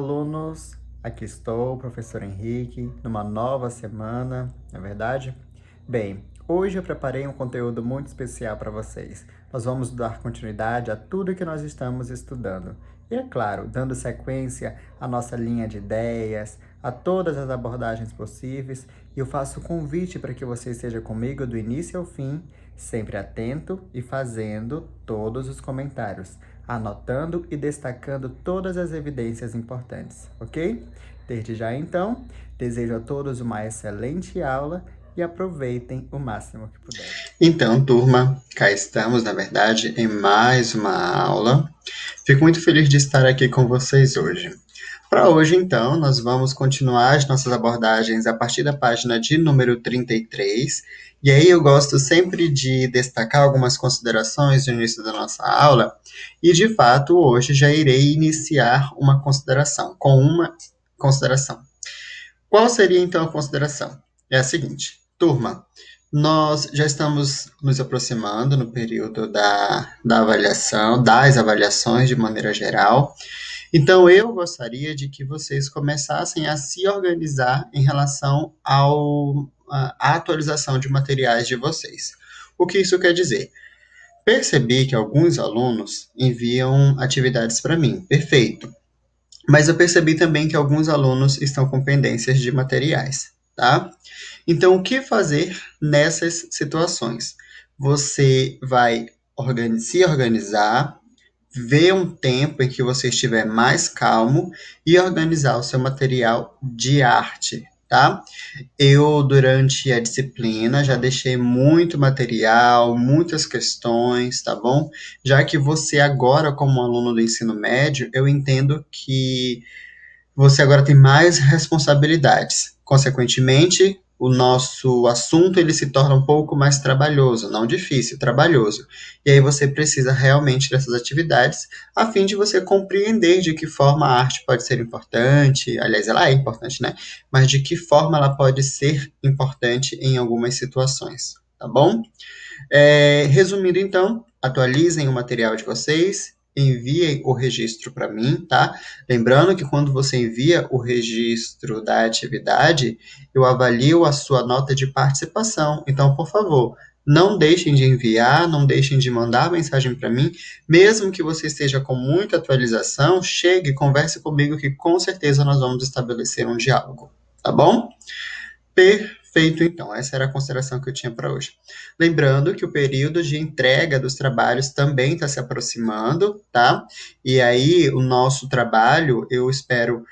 alunos, aqui estou, professor Henrique, numa nova semana, não é verdade? Bem, hoje eu preparei um conteúdo muito especial para vocês. Nós vamos dar continuidade a tudo que nós estamos estudando. E é claro, dando sequência à nossa linha de ideias, a todas as abordagens possíveis, e eu faço o convite para que você esteja comigo do início ao fim, sempre atento e fazendo todos os comentários, anotando e destacando todas as evidências importantes, ok? Desde já, então, desejo a todos uma excelente aula e aproveitem o máximo que puderem. Então, turma, cá estamos, na verdade, em mais uma aula. Fico muito feliz de estar aqui com vocês hoje. Para hoje, então, nós vamos continuar as nossas abordagens a partir da página de número 33. E aí eu gosto sempre de destacar algumas considerações no início da nossa aula. E, de fato, hoje já irei iniciar uma consideração, com uma consideração. Qual seria, então, a consideração? É a seguinte, turma, nós já estamos nos aproximando no período da avaliação, das avaliações de maneira geral. Então, eu gostaria de que vocês começassem a se organizar em relação à atualização de materiais de vocês. O que isso quer dizer? Percebi que alguns alunos enviam atividades para mim. Perfeito. Mas eu percebi também que alguns alunos estão com pendências de materiais, tá? Então, o que fazer nessas situações? Você vai se organizar, ver um tempo em que você estiver mais calmo e organizar o seu material de arte, tá? Eu, durante a disciplina, já deixei muito material, muitas questões, tá bom? Já que você agora, como aluno do ensino médio, eu entendo que você agora tem mais responsabilidades. Consequentemente, o nosso assunto ele se torna um pouco mais trabalhoso, não difícil, trabalhoso. E aí você precisa realmente dessas atividades a fim de você compreender de que forma a arte pode ser importante. Aliás, ela é importante, né? Mas de que forma ela pode ser importante em algumas situações, tá bom? Resumindo, então, atualizem o material de vocês, enviem o registro para mim, tá? Lembrando que quando você envia o registro da atividade, eu avalio a sua nota de participação. Então, por favor, não deixem de enviar, não deixem de mandar mensagem para mim, mesmo que você esteja com muita atualização, chegue, converse comigo que com certeza nós vamos estabelecer um diálogo, tá bom? Perfeito, então. Essa era a consideração que eu tinha para hoje. Lembrando que o período de entrega dos trabalhos também está se aproximando, tá? E aí, o nosso trabalho, eu espero.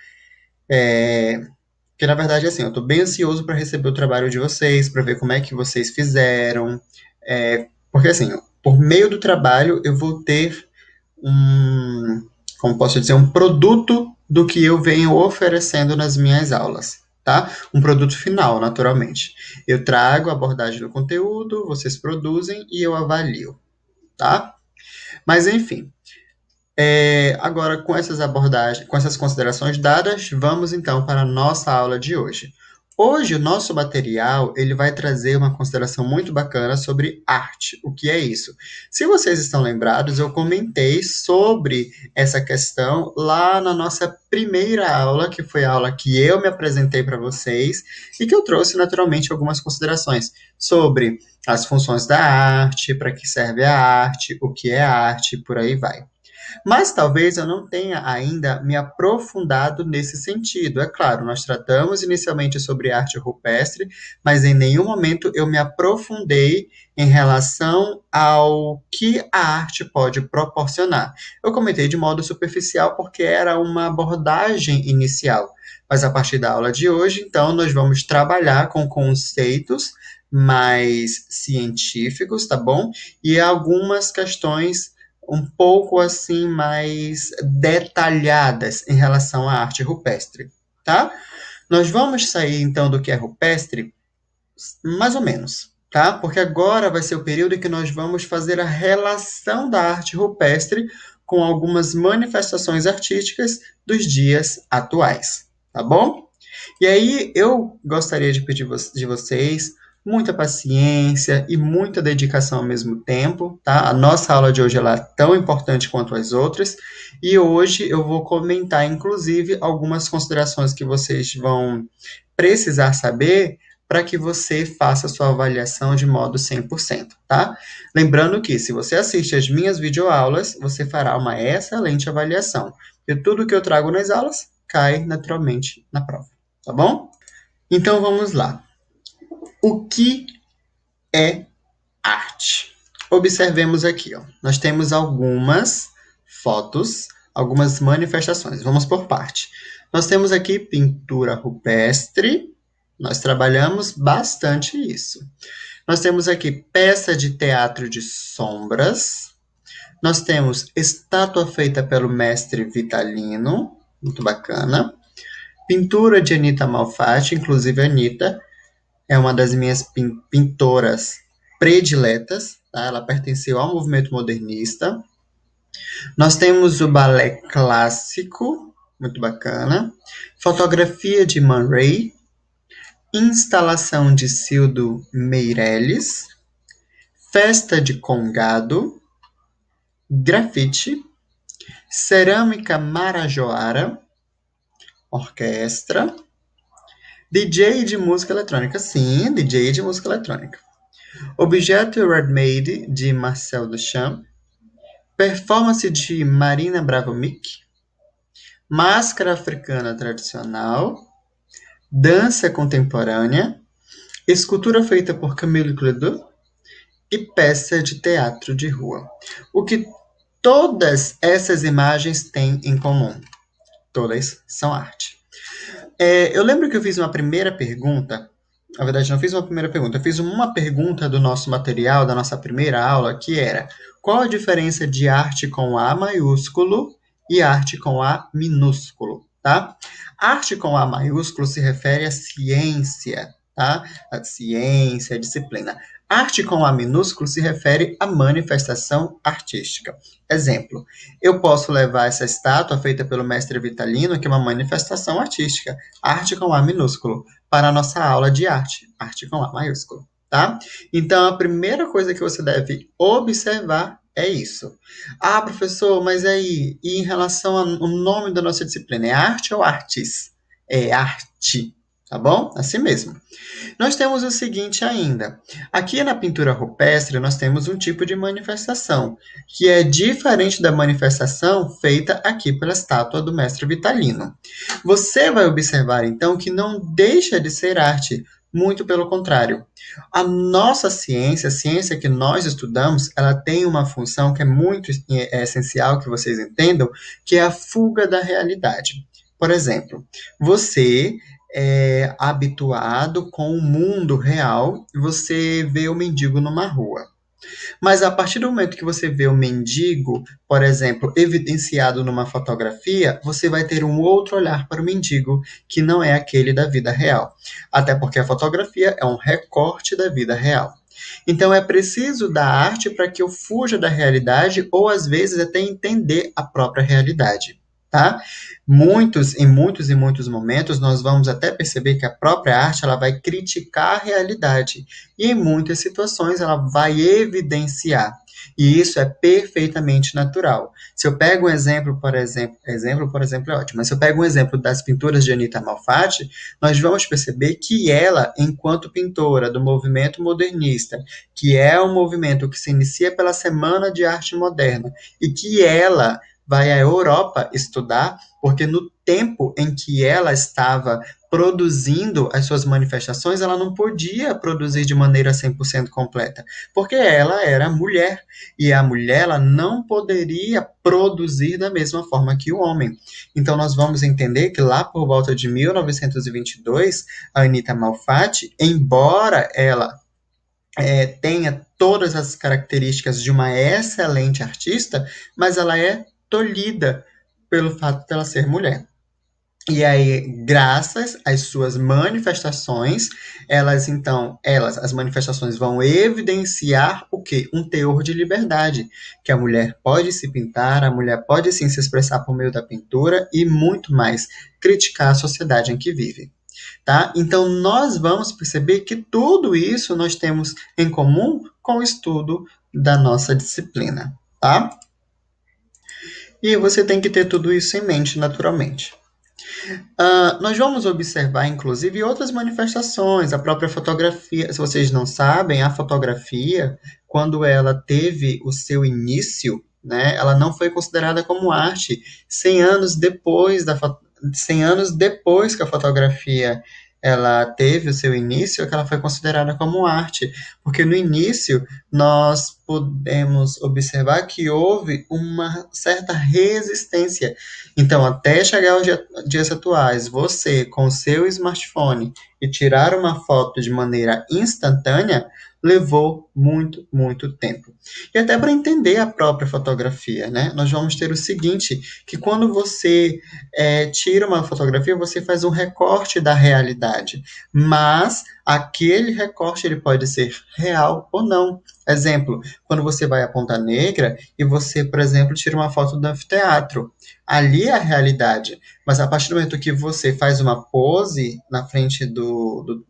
Que na verdade, assim, eu estou bem ansioso para receber o trabalho de vocês, para ver como é que vocês fizeram. Porque, assim, por meio do trabalho, eu vou ter como posso dizer, um produto do que eu venho oferecendo nas minhas aulas, tá? Um produto final, naturalmente. Eu trago a abordagem do conteúdo, vocês produzem e eu avalio, tá? Mas enfim, agora com essas abordagens, com essas considerações dadas, vamos então para a nossa aula de hoje. Hoje o nosso material ele vai trazer uma consideração muito bacana sobre arte. O que é isso? Se vocês estão lembrados, eu comentei sobre essa questão lá na nossa primeira aula, que foi a aula que eu me apresentei para vocês e que eu trouxe naturalmente algumas considerações sobre as funções da arte, para que serve a arte, o que é arte, por aí vai. Mas talvez eu não tenha ainda me aprofundado nesse sentido. É claro, nós tratamos inicialmente sobre arte rupestre, mas em nenhum momento eu me aprofundei em relação ao que a arte pode proporcionar. Eu comentei de modo superficial porque era uma abordagem inicial. Mas a partir da aula de hoje, então, nós vamos trabalhar com conceitos mais científicos, tá bom? E algumas questões um pouco assim mais detalhadas em relação à arte rupestre, tá? Nós vamos sair então do que é rupestre, mais ou menos, tá? Porque agora vai ser o período em que nós vamos fazer a relação da arte rupestre com algumas manifestações artísticas dos dias atuais, tá bom? E aí eu gostaria de pedir de vocês muita paciência e muita dedicação ao mesmo tempo, tá? A nossa aula de hoje ela é tão importante quanto as outras, e hoje eu vou comentar, inclusive, algumas considerações que vocês vão precisar saber para que você faça a sua avaliação de modo 100%, tá? Lembrando que, se você assiste as minhas videoaulas, você fará uma excelente avaliação. E tudo que eu trago nas aulas cai naturalmente na prova, tá bom? Então vamos lá. O que é arte? Observemos aqui, ó. Nós temos algumas fotos, algumas manifestações. Vamos por parte. Nós temos aqui pintura rupestre. Nós trabalhamos bastante isso. Nós temos aqui peça de teatro de sombras. Nós temos estátua feita pelo mestre Vitalino, muito bacana. Pintura de Anita Malfatti, inclusive a Anita é uma das minhas pintoras prediletas, tá? Ela pertenceu ao movimento modernista. Nós temos o balé clássico, muito bacana. Fotografia de Man Ray. Instalação de Cildo Meirelles. Festa de Congado. Grafite. Cerâmica Marajoara. Orquestra. DJ de música eletrônica. Sim, DJ de música eletrônica. Objeto Red-Made, de Marcel Duchamp. Performance de Marina Abramovic. Máscara africana tradicional. Dança contemporânea. Escultura feita por Camille Clédot. E peça de teatro de rua. O que todas essas imagens têm em comum? Todas são arte. Eu lembro que eu fiz uma primeira pergunta. Na verdade, não fiz uma primeira pergunta. Eu fiz uma pergunta do nosso material, da nossa primeira aula, que era: qual a diferença de arte com A maiúsculo e arte com A minúsculo, tá? Arte com A maiúsculo se refere à ciência, tá? A ciência, a disciplina. Arte com A minúsculo se refere à manifestação artística. Exemplo, eu posso levar essa estátua feita pelo mestre Vitalino, que é uma manifestação artística, arte com A minúsculo, para a nossa aula de arte, arte com A maiúsculo, tá? Então, a primeira coisa que você deve observar é isso. Ah, professor, mas aí, e em relação ao nome da nossa disciplina, é arte ou artes? É arte, tá bom? Assim mesmo. Nós temos o seguinte ainda. Aqui na pintura rupestre, nós temos um tipo de manifestação, que é diferente da manifestação feita aqui pela estátua do mestre Vitalino. Você vai observar, então, que não deixa de ser arte, muito pelo contrário. A nossa ciência, a ciência que nós estudamos, ela tem uma função que é muito essencial que vocês entendam, que é a fuga da realidade. Por exemplo, você é habituado com o mundo real, você vê o mendigo numa rua. Mas a partir do momento que você vê o mendigo, por exemplo, evidenciado numa fotografia, você vai ter um outro olhar para o mendigo, que não é aquele da vida real. Até porque a fotografia é um recorte da vida real. Então é preciso da arte para que eu fuja da realidade ou às vezes até entender a própria realidade, tá? Em muitos momentos nós vamos até perceber que a própria arte ela vai criticar a realidade e em muitas situações ela vai evidenciar. E isso é perfeitamente natural. Se eu pego um exemplo, por exemplo é ótimo, mas se eu pego um exemplo das pinturas de Anita Malfatti, nós vamos perceber que ela, enquanto pintora do movimento modernista, que é um movimento que se inicia pela Semana de Arte Moderna, e que ela vai à Europa estudar, porque no tempo em que ela estava produzindo as suas manifestações, ela não podia produzir de maneira 100% completa, porque ela era mulher, e a mulher ela não poderia produzir da mesma forma que o homem. Então nós vamos entender que lá por volta de 1922, a Anita Malfatti, embora ela tenha todas as características de uma excelente artista, mas ela é tolhida pelo fato de ela ser mulher. E aí, graças às suas manifestações, as manifestações vão evidenciar o quê? Um teor de liberdade, que a mulher pode se pintar, a mulher pode sim se expressar por meio da pintura e muito mais, criticar a sociedade em que vive. tá? Então, nós vamos perceber que tudo isso nós temos em comum com o estudo da nossa disciplina, tá? E você tem que ter tudo isso em mente, naturalmente. Nós vamos observar, inclusive, outras manifestações, a própria fotografia. Se vocês não sabem, a fotografia, quando ela teve o seu início, né, ela não foi considerada como arte. 100 anos depois 100 anos depois que a fotografia ela teve o seu início, é que ela foi considerada como arte, porque no início nós podemos observar que houve uma certa resistência. Então, até chegar aos dias atuais, você com o seu smartphone e tirar uma foto de maneira instantânea levou muito, muito tempo. E até para entender a própria fotografia, né? Nós vamos ter o seguinte, que quando você tira uma fotografia, você faz um recorte da realidade, mas aquele recorte ele pode ser real ou não. Exemplo, quando você vai à Ponta Negra e você, por exemplo, tira uma foto do anfiteatro, ali é a realidade. Mas a partir do momento que você faz uma pose na frente do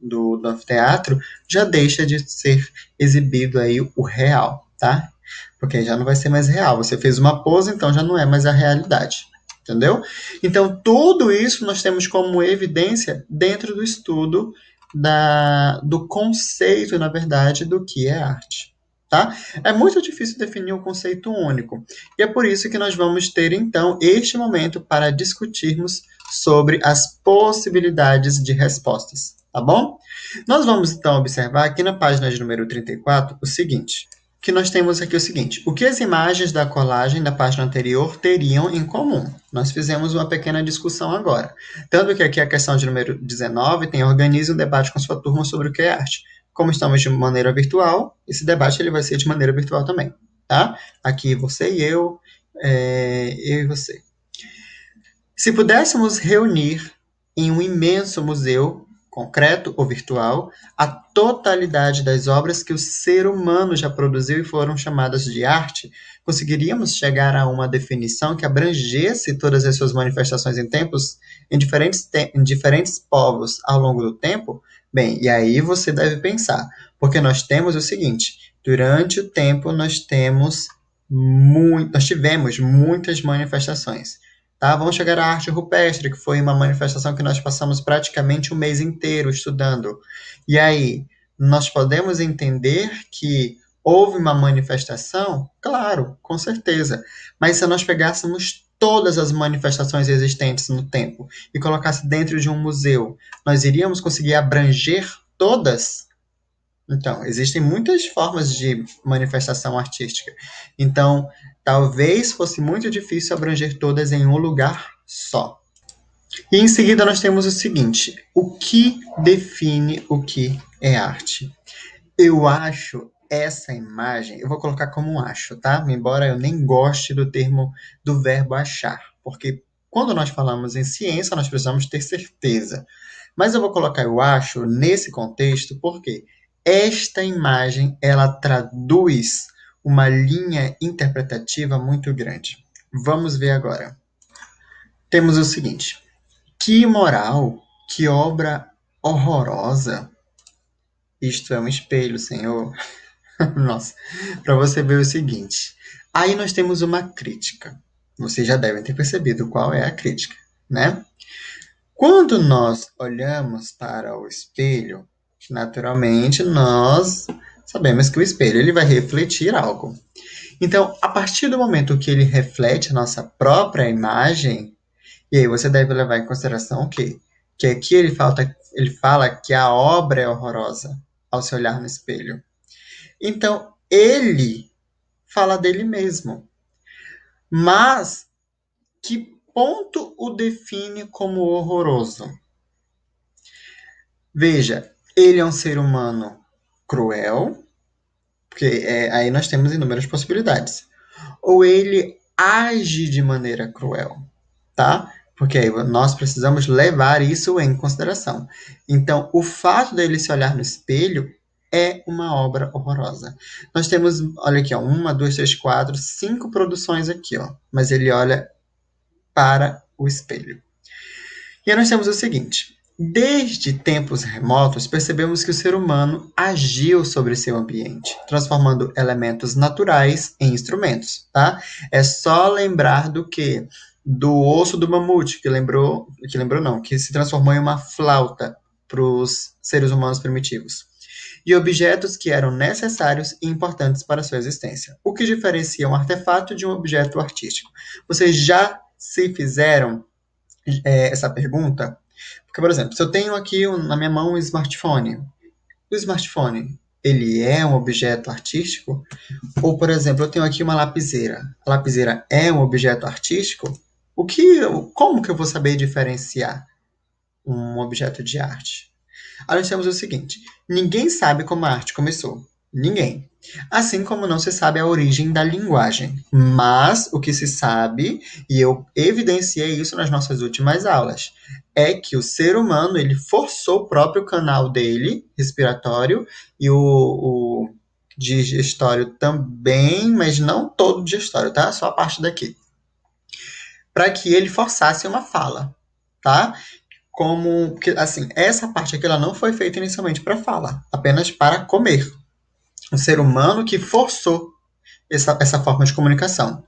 anfiteatro, já deixa de ser exibido aí o real, tá? Porque já não vai ser mais real. Você fez uma pose, então já não é mais a realidade. Entendeu? Então, tudo isso nós temos como evidência dentro do estudo do conceito, na verdade, do que é arte. Tá? É muito difícil definir um conceito único. E é por isso que nós vamos ter, então, este momento para discutirmos sobre as possibilidades de respostas. Tá bom? Nós vamos, então, observar aqui na página de número 34 o seguinte. Que nós temos aqui o seguinte: o que as imagens da colagem da página anterior teriam em comum? Nós fizemos uma pequena discussão agora. Tanto que aqui a questão de número 19 tem organize um debate com sua turma sobre o que é arte. Como estamos de maneira virtual, esse debate ele vai ser de maneira virtual também, tá? Aqui você e eu e você. Se pudéssemos reunir em um imenso museu, concreto ou virtual, a totalidade das obras que o ser humano já produziu e foram chamadas de arte, conseguiríamos chegar a uma definição que abrangesse todas as suas manifestações em diferentes povos ao longo do tempo? Bem, e aí você deve pensar, porque nós temos o seguinte: durante o tempo nós tivemos muitas manifestações. Tá? Vamos chegar à arte rupestre, que foi uma manifestação que nós passamos praticamente um mês inteiro estudando. E aí, nós podemos entender que houve uma manifestação? Claro, com certeza. Mas se nós pegássemos todas as manifestações existentes no tempo e colocasse dentro de um museu, nós iríamos conseguir abranger todas? Então, existem muitas formas de manifestação artística. Então, talvez fosse muito difícil abranger todas em um lugar só. E em seguida nós temos o seguinte: o que define o que é arte? Eu acho essa imagem, eu vou colocar como um acho, tá? Embora eu nem goste do verbo achar, porque quando nós falamos em ciência, nós precisamos ter certeza. Mas eu vou colocar eu acho nesse contexto porque esta imagem ela traduz uma linha interpretativa muito grande. Vamos ver agora. Temos o seguinte: que moral, que obra horrorosa. Isto é um espelho, Senhor. Nossa, para você ver o seguinte. Aí nós temos uma crítica. Vocês já devem ter percebido qual é a crítica, né? Quando nós olhamos para o espelho, naturalmente nós sabemos que o espelho ele vai refletir algo. Então, a partir do momento que ele reflete a nossa própria imagem, e aí você deve levar em consideração o quê? Que aqui ele fala que a obra é horrorosa ao se olhar no espelho. Então, ele fala dele mesmo. Mas, que ponto o define como horroroso? Veja, ele é um ser humano cruel, porque aí nós temos inúmeras possibilidades. Ou ele age de maneira cruel, tá? Porque aí nós precisamos levar isso em consideração. Então, o fato dele se olhar no espelho é uma obra horrorosa. Nós temos, olha aqui, ó, uma, duas, três, quatro, cinco produções aqui, ó. Mas ele olha para o espelho. E aí nós temos o seguinte: Desde tempos remotos, percebemos que o ser humano agiu sobre seu ambiente, transformando elementos naturais em instrumentos, tá? É só lembrar do que? Do osso do mamute, que se transformou em uma flauta para os seres humanos primitivos. E objetos que eram necessários e importantes para sua existência. O que diferencia um artefato de um objeto artístico? Vocês já se fizeram essa pergunta? Porque, por exemplo, se eu tenho aqui na minha mão um smartphone, o smartphone, ele é um objeto artístico? Ou, por exemplo, eu tenho aqui uma lapiseira. A lapiseira é um objeto artístico? O que, como que eu vou saber diferenciar um objeto de arte? Aí nós temos o seguinte: ninguém sabe como a arte começou. Ninguém. Assim como não se sabe a origem da linguagem. Mas o que se sabe, e eu evidenciei isso nas nossas últimas aulas, é que o ser humano ele forçou o próprio canal dele, respiratório, e o digestório também, mas não todo o digestório, tá? Só a parte daqui. Para que ele forçasse uma fala, tá? Como, porque, assim, essa parte aqui ela não foi feita inicialmente para fala, apenas para comer. O ser humano que forçou essa forma de comunicação.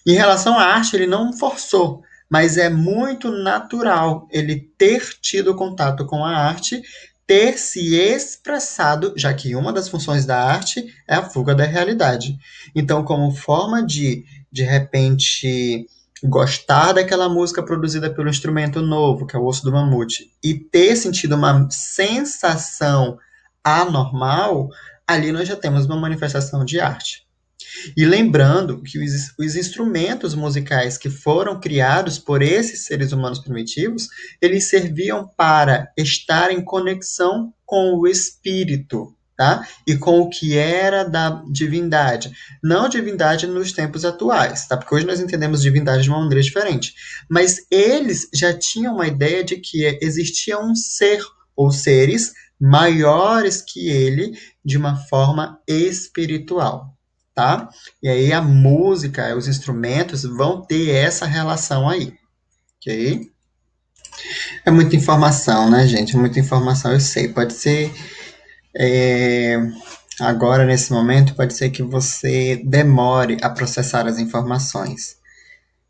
Em relação à arte, ele não forçou, mas é muito natural ele ter tido contato com a arte, ter se expressado, já que uma das funções da arte é a fuga da realidade. Então, como forma de repente, gostar daquela música produzida pelo instrumento novo, que é o osso do mamute, e ter sentido uma sensação anormal, ali nós já temos uma manifestação de arte. E lembrando que os instrumentos musicais que foram criados por esses seres humanos primitivos, eles serviam para estar em conexão com o espírito, tá? E com o que era da divindade. Não divindade nos tempos atuais, tá? Porque hoje nós entendemos divindade de uma maneira diferente. Mas eles já tinham uma ideia de que existia um ser ou seres maiores que ele de uma forma espiritual, tá? E aí a música, os instrumentos vão ter essa relação aí, ok? É muita informação, né, gente? É muita informação, eu sei. Pode ser, é, agora, nesse momento, pode ser que você demore a processar as informações.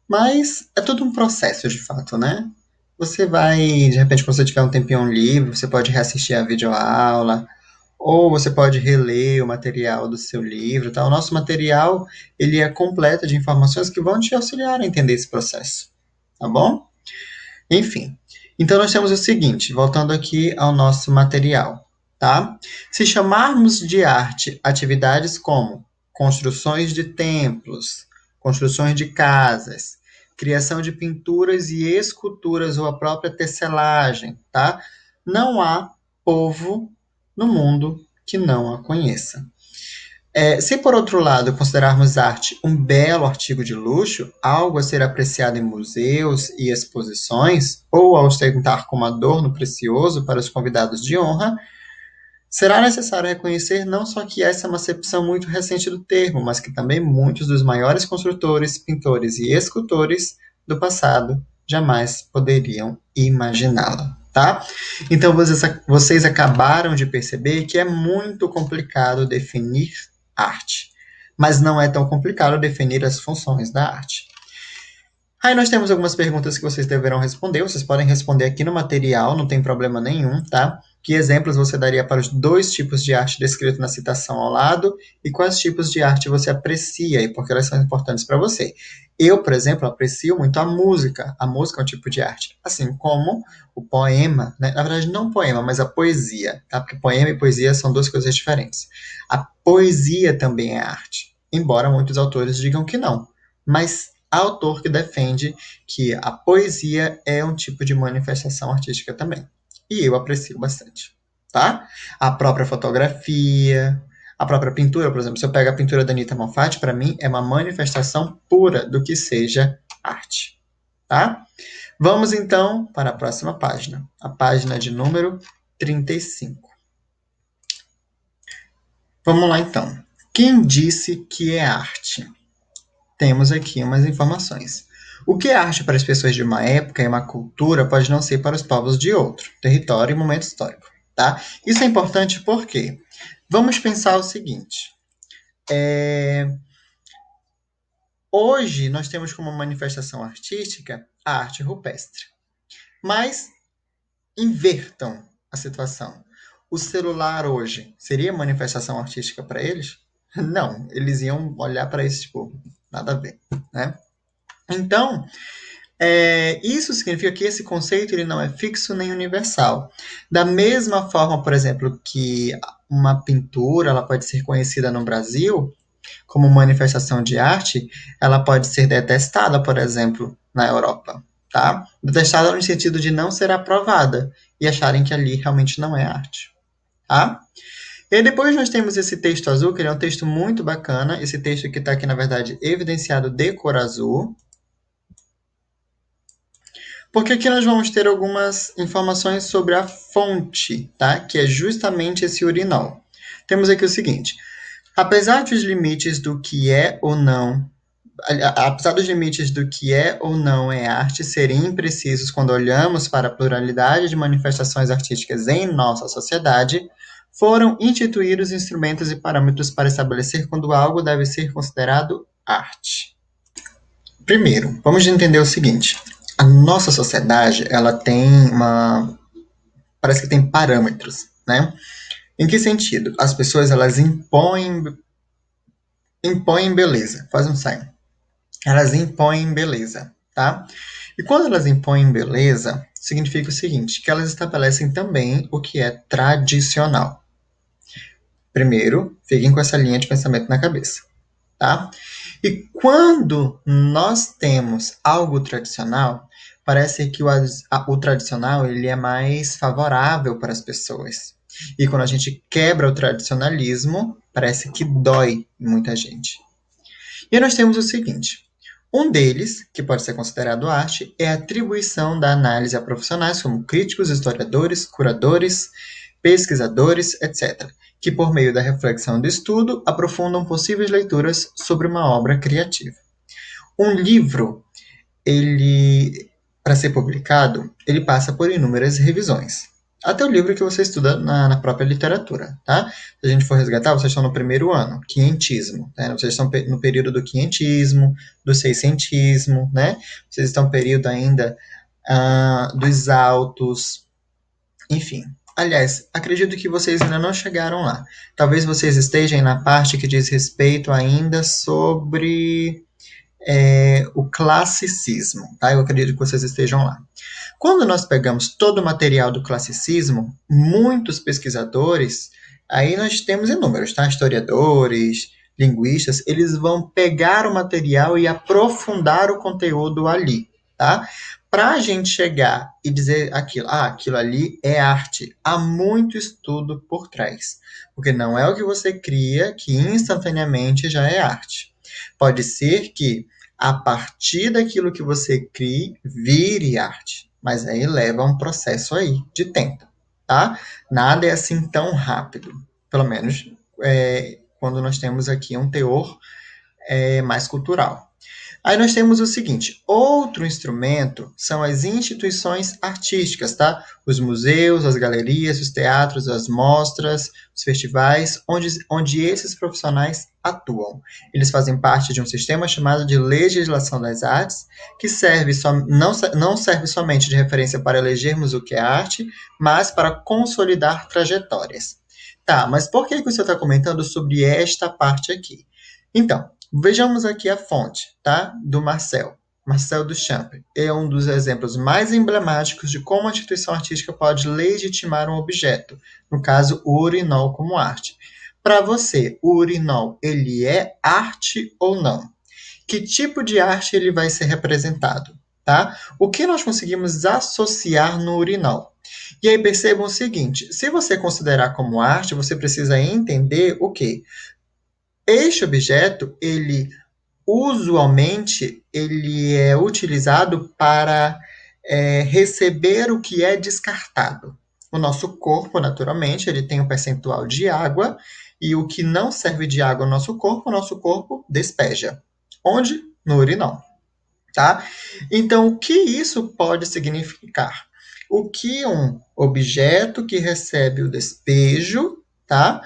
Mas é tudo um processo, de fato, né? Você vai, de repente, quando você tiver um tempinho livre, você pode reassistir a videoaula, ou você pode reler o material do seu livro, tá? O nosso material, ele é completo de informações que vão te auxiliar a entender esse processo, tá bom? Enfim, então nós temos o seguinte, voltando aqui ao nosso material, tá? Se chamarmos de arte atividades como construções de templos, construções de casas, criação de pinturas e esculturas ou a própria tecelagem, tá? Não há povo no mundo que não a conheça. Se, por outro lado, considerarmos arte um belo artigo de luxo, algo a ser apreciado em museus e exposições, ou a ostentar como adorno precioso para os convidados de honra, será necessário reconhecer não só que essa é uma acepção muito recente do termo, mas que também muitos dos maiores construtores, pintores e escultores do passado jamais poderiam imaginá-la, tá? Então vocês acabaram de perceber que é muito complicado definir arte, mas não é tão complicado definir as funções da arte. Aí nós temos algumas perguntas que vocês deverão responder. Vocês podem responder aqui no material, não tem problema nenhum, tá? Que exemplos você daria para os dois tipos de arte descritos na citação ao lado e quais tipos de arte você aprecia e por que elas são importantes para você. Eu, por exemplo, aprecio muito a música. A música é um tipo de arte, assim como o poema, né? Na verdade, não poema, mas a poesia, tá? Porque poema e poesia são duas coisas diferentes. A poesia também é arte, embora muitos autores digam que não. Mas há autor que defende que a poesia é um tipo de manifestação artística também. E eu aprecio bastante, tá? A própria fotografia, a própria pintura, por exemplo, se eu pego a pintura da Anita Malfatti, para mim é uma manifestação pura do que seja arte, tá? Vamos então para a próxima página, a página de número 35. Vamos lá então. Quem disse que é arte? Temos aqui umas informações. O que é arte para as pessoas de uma época e uma cultura pode não ser para os povos de outro, território e momento histórico, tá? Isso é importante porque vamos pensar o seguinte: é, hoje nós temos como manifestação artística a arte rupestre, mas invertam a situação. O celular hoje seria manifestação artística para eles? Não, eles iam olhar para isso tipo, nada a ver, né? Então, isso significa que esse conceito ele não é fixo nem universal. Da mesma forma, por exemplo, que uma pintura ela pode ser conhecida no Brasil como manifestação de arte, ela pode ser detestada, por exemplo, na Europa, tá? Detestada no sentido de não ser aprovada e acharem que ali realmente não é arte, tá? E aí depois nós temos esse texto azul, que ele é um texto muito bacana. Esse texto que está aqui, na verdade, evidenciado de cor azul. Porque aqui nós vamos ter algumas informações sobre a fonte, tá? Que é justamente esse urinol. Temos aqui o seguinte: apesar dos limites do que é ou não, apesar dos limites do que é ou não é arte serem imprecisos quando olhamos para a pluralidade de manifestações artísticas em nossa sociedade, foram instituídos instrumentos e parâmetros para estabelecer quando algo deve ser considerado arte. Primeiro, vamos entender o seguinte: a nossa sociedade, ela tem parece que tem parâmetros, né? Em que sentido? As pessoas elas impõem beleza, faz um sign. Elas impõem beleza, tá? E quando elas impõem beleza, significa o seguinte, que elas estabelecem também o que é tradicional. Primeiro, fiquem com essa linha de pensamento na cabeça, tá? E quando nós temos algo tradicional, parece que o tradicional ele é mais favorável para as pessoas. E quando a gente quebra o tradicionalismo, parece que dói em muita gente. E aí nós temos o seguinte: um deles, que pode ser considerado arte, é a atribuição da análise a profissionais como críticos, historiadores, curadores, pesquisadores, etc., que por meio da reflexão do estudo aprofundam possíveis leituras sobre uma obra criativa. Um livro, ele, para ser publicado, ele passa por inúmeras revisões. Até o livro que você estuda na própria literatura, tá? Se a gente for resgatar, vocês estão no primeiro ano, quinhentismo, né? Vocês estão no período do quinhentismo, do seiscentismo, né? Vocês estão no período ainda dos autos, enfim. Aliás, acredito que vocês ainda não chegaram lá. Talvez vocês estejam na parte que diz respeito ainda sobre o classicismo, tá? Eu acredito que vocês estejam lá. Quando nós pegamos todo o material do classicismo, muitos pesquisadores, aí nós temos inúmeros, tá? Historiadores, linguistas, eles vão pegar o material e aprofundar o conteúdo ali, tá? Para a gente chegar e dizer aquilo ali é arte, há muito estudo por trás. Porque não é o que você cria que instantaneamente já é arte. Pode ser que a partir daquilo que você crie, vire arte. Mas aí leva um processo aí de tempo, tá? Nada é assim tão rápido. Pelo menos quando nós temos aqui um teor mais cultural. Aí nós temos o seguinte: outro instrumento são as instituições artísticas, tá? Os museus, as galerias, os teatros, as mostras, os festivais, onde esses profissionais atuam. Eles fazem parte de um sistema chamado de legislação das artes, que não serve somente de referência para elegermos o que é arte, mas para consolidar trajetórias. Tá, mas por que o senhor está comentando sobre esta parte aqui? Então, vejamos aqui a fonte, tá? Do Marcel Duchamp. É um dos exemplos mais emblemáticos de como a instituição artística pode legitimar um objeto, no caso, o urinol como arte. Para você, o urinol, ele é arte ou não? Que tipo de arte ele vai ser representado, tá? O que nós conseguimos associar no urinol? E aí percebam o seguinte: se você considerar como arte, você precisa entender o quê? Este objeto, ele usualmente ele é utilizado para receber o que é descartado. O nosso corpo, naturalmente, ele tem um percentual de água e o que não serve de água ao nosso corpo, o nosso corpo despeja. Onde? No urinol. tá? Então, o que isso pode significar? O que um objeto que recebe o despejo, tá?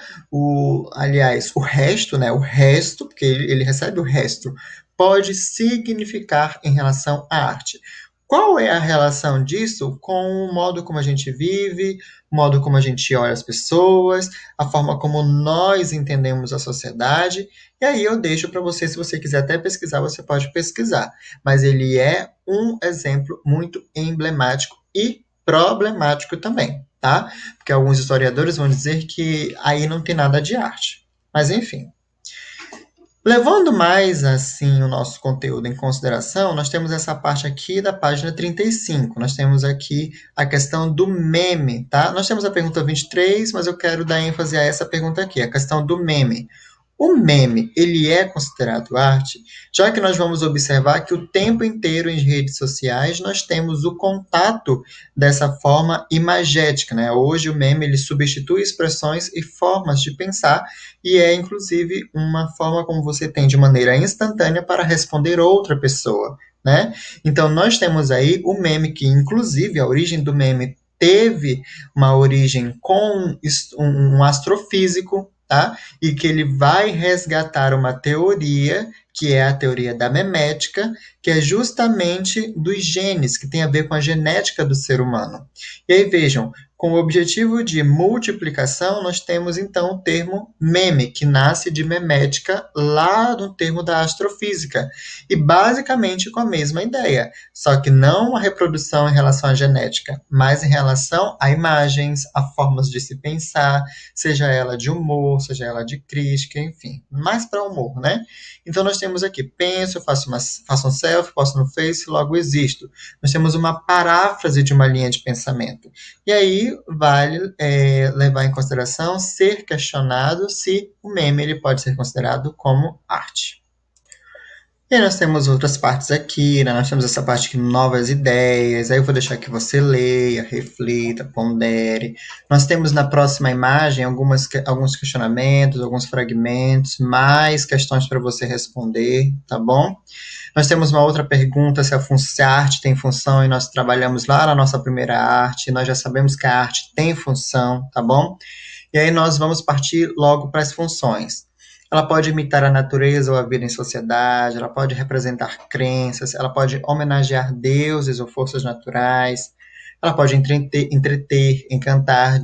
Aliás, o resto, né? O resto, porque ele recebe o resto, pode significar em relação à arte. Qual é a relação disso com o modo como a gente vive, o modo como a gente olha as pessoas, a forma como nós entendemos a sociedade? E aí eu deixo para você, se você quiser até pesquisar, você pode pesquisar. Mas ele é um exemplo muito emblemático e problemático também, tá? Porque alguns historiadores vão dizer que aí não tem nada de arte. Mas enfim. Levando mais assim o nosso conteúdo em consideração, nós temos essa parte aqui da página 35. Nós temos aqui a questão do meme, tá? Nós temos a pergunta 23, mas eu quero dar ênfase a essa pergunta aqui, a questão do meme. O meme, ele é considerado arte, já que nós vamos observar que o tempo inteiro em redes sociais nós temos o contato dessa forma imagética, né? Hoje o meme ele substitui expressões e formas de pensar e é inclusive uma forma como você tem de maneira instantânea para responder outra pessoa, né? Então nós temos aí o meme que inclusive a origem do meme teve uma origem com um astrofísico, tá? E que ele vai resgatar uma teoria, que é a teoria da memética, que é justamente dos genes, que tem a ver com a genética do ser humano. E aí vejam, com o objetivo de multiplicação, nós temos então o termo meme, que nasce de memética lá no termo da astrofísica, e basicamente com a mesma ideia, só que não a reprodução em relação à genética, mas em relação a imagens, a formas de se pensar, seja ela de humor, seja ela de crítica, enfim, mais para humor, né? Então nós temos aqui, penso, faço um selfie, posto no Face, logo existo. Nós temos uma paráfrase de uma linha de pensamento. E aí vale levar em consideração ser questionado se o meme ele pode ser considerado como arte. E aí nós temos outras partes aqui, né? Nós temos essa parte aqui, novas ideias. Aí eu vou deixar que você leia, reflita, pondere. Nós temos na próxima imagem alguns questionamentos, alguns fragmentos, mais questões para você responder, tá bom? Nós temos uma outra pergunta, se a arte tem função, e nós trabalhamos lá na nossa primeira arte, nós já sabemos que a arte tem função, tá bom? E aí nós vamos partir logo para as funções. Ela pode imitar a natureza ou a vida em sociedade, ela pode representar crenças, ela pode homenagear deuses ou forças naturais, ela pode entreter, encantar,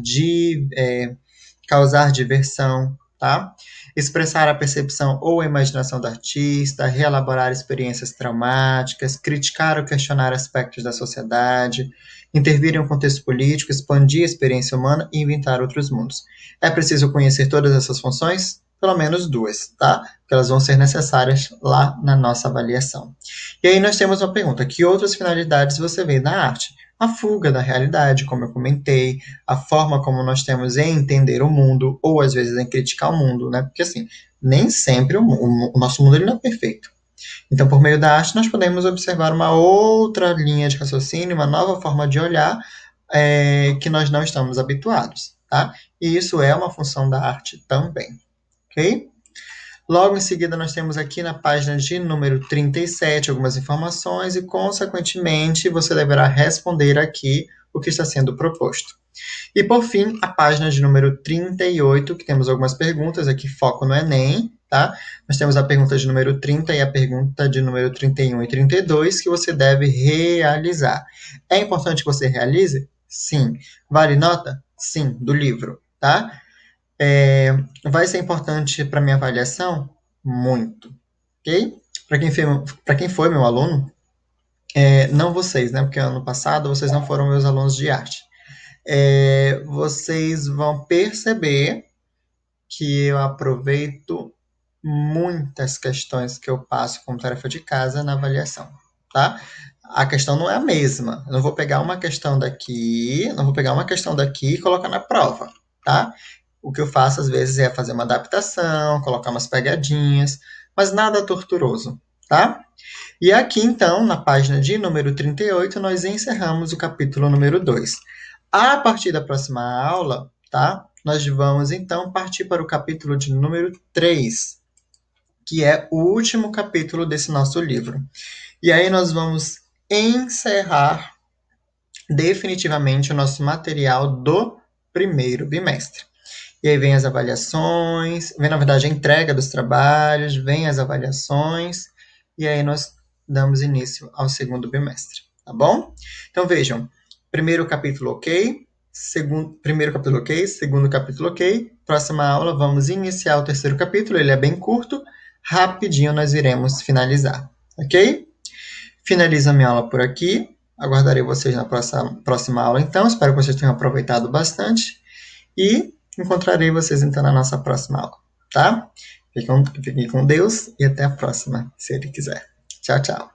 causar diversão, tá? Expressar a percepção ou a imaginação do artista, reelaborar experiências traumáticas, criticar ou questionar aspectos da sociedade, intervir em um contexto político, expandir a experiência humana e inventar outros mundos. É preciso conhecer todas essas funções? Pelo menos duas, tá? Porque elas vão ser necessárias lá na nossa avaliação. E aí nós temos uma pergunta: que outras finalidades você vê na arte? A fuga da realidade, como eu comentei, a forma como nós temos em entender o mundo, ou às vezes em criticar o mundo, né? Porque assim, nem sempre o nosso mundo ele não é perfeito. Então, por meio da arte, nós podemos observar uma outra linha de raciocínio, uma nova forma de olhar que nós não estamos habituados, tá? E isso é uma função da arte também, ok? Logo em seguida, nós temos aqui na página de número 37 algumas informações e, consequentemente, você deverá responder aqui o que está sendo proposto. E, por fim, a página de número 38, que temos algumas perguntas aqui, foco no Enem, tá? Nós temos a pergunta de número 30 e a pergunta de número 31 e 32 que você deve realizar. É importante que você realize? Sim. Vale nota? Sim, do livro, tá? Vai ser importante para minha avaliação? Muito, ok? Para quem foi meu aluno, não vocês, né? Porque ano passado vocês não foram meus alunos de arte. Vocês vão perceber que eu aproveito muitas questões que eu passo como tarefa de casa na avaliação, tá? A questão não é a mesma. Eu não vou pegar uma questão daqui, não vou pegar uma questão daqui e colocar na prova, tá? O que eu faço às vezes é fazer uma adaptação, colocar umas pegadinhas, mas nada torturoso, tá? E aqui então, na página de número 38, nós encerramos o capítulo número 2. A partir da próxima aula, tá? Nós vamos então partir para o capítulo de número 3, que é o último capítulo desse nosso livro. E aí nós vamos encerrar definitivamente o nosso material do primeiro bimestre. E aí vem as avaliações, vem na verdade a entrega dos trabalhos, vem as avaliações, e aí nós damos início ao segundo bimestre, tá bom? Então vejam, primeiro capítulo ok, primeiro capítulo ok, segundo capítulo ok, próxima aula vamos iniciar o terceiro capítulo, ele é bem curto, rapidinho nós iremos finalizar, ok? Finalizo a minha aula por aqui, aguardarei vocês na próxima aula então, espero que vocês tenham aproveitado bastante, e encontrarei vocês então na nossa próxima aula, tá? Fiquem com Deus e até a próxima, se Ele quiser. Tchau, tchau.